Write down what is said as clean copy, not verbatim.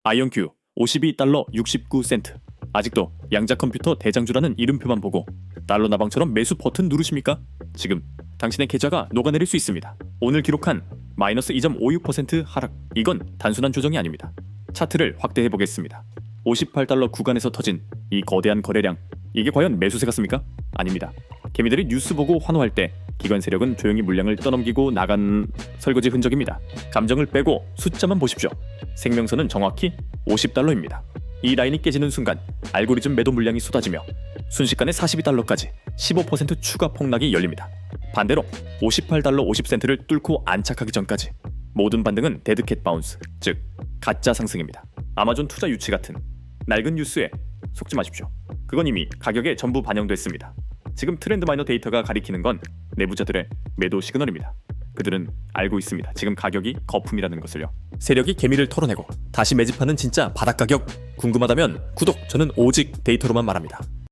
아이언큐 52달러 69센트. 아직도 양자 컴퓨터 대장주라는 이름표만 보고 달러 나방처럼 매수 버튼 누르십니까? 지금 당신의 계좌가 녹아내릴 수 있습니다. 오늘 기록한 마이너스 2.56% 하락. 이건 단순한 조정이 아닙니다. 차트를 확대해 보겠습니다. 58달러 구간에서 터진 이 거대한 거래량. 이게 과연 매수세 같습니까? 아닙니다. 개미들이 뉴스 보고 환호할 때 기관 세력은 조용히 물량을 떠넘기고 나간 설거지 흔적입니다. 감정을 빼고 숫자만 보십시오. 생명선은 정확히 50달러입니다. 이 라인이 깨지는 순간 알고리즘 매도 물량이 쏟아지며 순식간에 42달러까지 15% 추가 폭락이 열립니다. 반대로 58달러 50센트를 뚫고 안착하기 전까지 모든 반등은 데드캣 바운스, 즉 가짜 상승입니다. 아마존 투자 유치 같은 낡은 뉴스에 속지 마십시오. 그건 이미 가격에 전부 반영됐습니다. 지금 트렌드 마이너 데이터가 가리키는 건 내부자들의 매도 시그널입니다. 그들은 알고 있습니다. 지금 가격이 거품이라는 것을요. 세력이 개미를 털어내고 다시 매집하는 진짜 바닥 가격. 궁금하다면 구독. 저는 오직 데이터로만 말합니다.